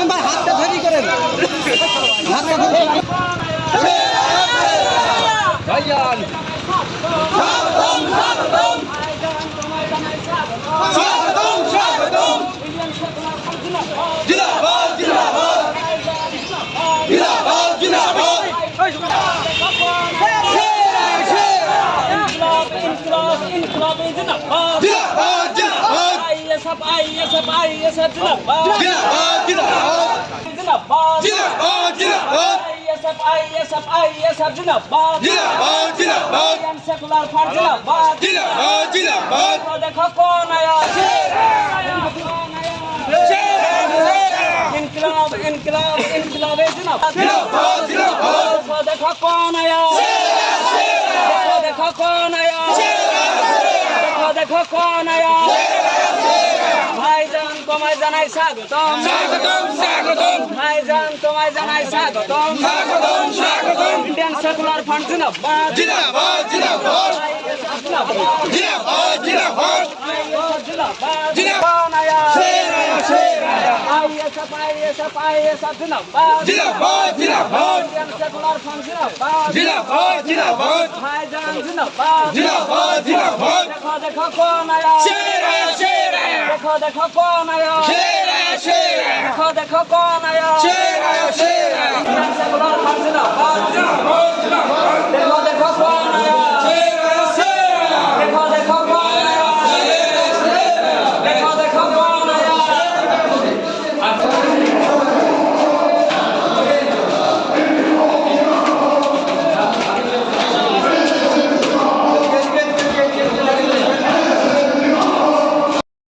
ভাই হাতটা ধরি করেন হাতটা ধরি ভাইজান স্বাগতম স্বাগতম স্বাগতম স্বাগতম জিন্দাবাদ জিন্দাবাদ জিন্দাবাদ জিন্দাবাদ देखो कौन आया भाईजान तुम्हें জানাই স্বাগতম স্বাগতম স্বাগতম ভাইজান তোমায় জানাই স্বাগতম স্বাগতম স্বাগতম ইন্ডিয়ান সেকুলার ফ্রন্ট জিন্দাবাদ জিন্দাবাদ জিন্দাবাদ জিন্দাবাদ জিন্দাবাদ জিন্দাবাদ আয়া শের আয়া আইএসএফ জিন্দাবাদ জিন্দাবাদ জিন্দাবাদ ইন্ডিয়ান সেকুলার ফ্রন্ট জিন্দাবাদ জিন্দাবাদ জিন্দাবাদ ভাইজান জিন্দাবাদ জিন্দাবাদ জিন্দাবাদ দেখো দেখো কোন আয়া শের আয়া देखो देखो कौन आया शेर आया शेर आया देखो देखो कौन आया शेर आया शेर आया देखो देखो कौन आया